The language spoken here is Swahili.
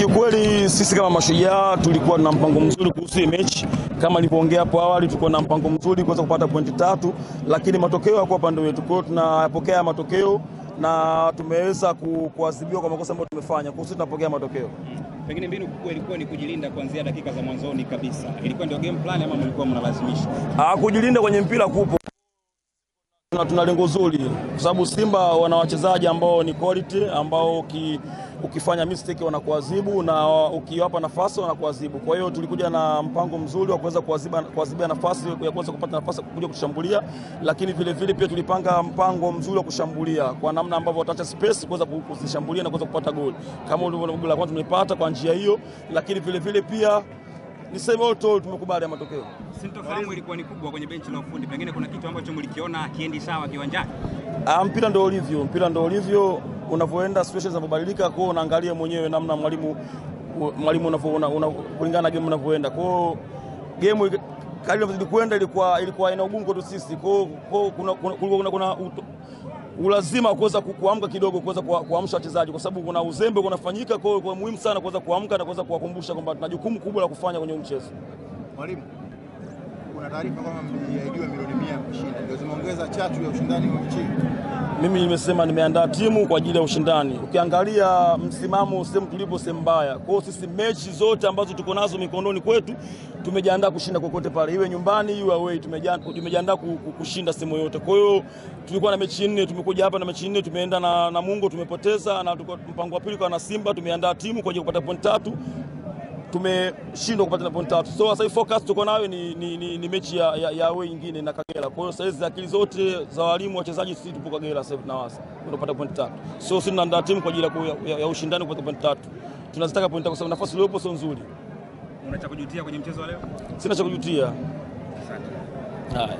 Kiukweli sisi kama Mashujaa tulikuwa na mpango mzuri kuhusu hii mechi. Kama nilipoongea hapo awali, tulikuwa na mpango mzuri kuweza kupata pointi 3, lakini matokeo yako upande wetu. Kwa hiyo tunapokea matokeo na tumeweza kuadhibiwa kwa makosa ambayo tumefanya. Kwa hiyo tunapokea matokeo. Pengine mbinu kubwa ilikuwa ni kujilinda kuanzia dakika za mwanzoni kabisa. Ilikuwa ndio game plan ama mlikuwa mnalazimisha? Kujilinda kwenye mpira kupo. Tuna lengo zuri kwa sababu Simba wana wachezaji ambao ni quality, ambao ukifanya mistake wanakuadhibu na ukiwapa nafasi wanakuadhibu. Kwa hiyo tulikuja na mpango mzuri wa kuweza kuadhibia nafasi ya kuweza kupata nafasi kuja kushambulia, lakini vile vile pia tulipanga mpango mzuri wa kushambulia kwa namna ambavyo wataacha space kuweza kushambulia na kuweza kupata goli. Kama ulivyoona goli la kwanza tumepata kwa njia hiyo, lakini vile vile pia niseme wote tumekubali matokeo. Sintofahamu ilikuwa ni kubwa kwenye benchi la ufundi. Pengine kuna kitu ambacho mlikiona kiendi sawa kiwanjani? Mpira ndio ulivyo, unavyoenda situations zinabadilika, kwa hiyo unaangalia mwenyewe namna mwalimu kulingana na game unavyoenda. Kwa hiyo game kadri inavyozidi kwenda ilikuwa ina ugumu kwetu sisi. Kwa hiyo kuna ulazima kuweza kuamka kidogo, kuweza kuamsha wachezaji kwa sababu kuna uzembe unafanyika. Kwa hiyo muhimu sana kuweza kuamka na kuweza kuwakumbusha kwamba tuna jukumu kubwa la kufanya kwenye mchezo. Mwalimu, kuna taarifa kama mliahidiwa milioni 100 kushinda, ndio zimeongeza chachu ya ushindani wa mechi. Mimi nimesema nimeandaa timu kwa ajili ya ushindani. Ukiangalia msimamo sehemu tulipo sehemu mbaya. Kwa hiyo sisi mechi zote ambazo tuko nazo mikononi kwetu tumejiandaa kushinda kokote pale. Iwe nyumbani iwe away, tumejiandaa kushinda sehemu yote. Kwa hiyo tulikuwa na mechi 4, tumekuja hapa na mechi 4, tumeenda na Mungu tumepoteza, na tuko mpango wa pili kwa na Simba, tumeandaa timu kwa ajili ya kupata point 3. Tumeshindwa kupata point 3. So sasa focus tuko nayo ni mechi ya away nyingine na Kagera. Kwa hiyo sasa hizi akili zote za walimu wachezaji sisi tupo Kagera sasa na wasa tunapata point 3. So sisi tunaandaa timu kwa ajili ya ushindani kupata point 3. Tunazitaka point 3 kwa sababu nafasi iliyopo sio nzuri. Unataka kujutia kwenye mchezo wa leo? Sina cha kujutia. Asante. Haya.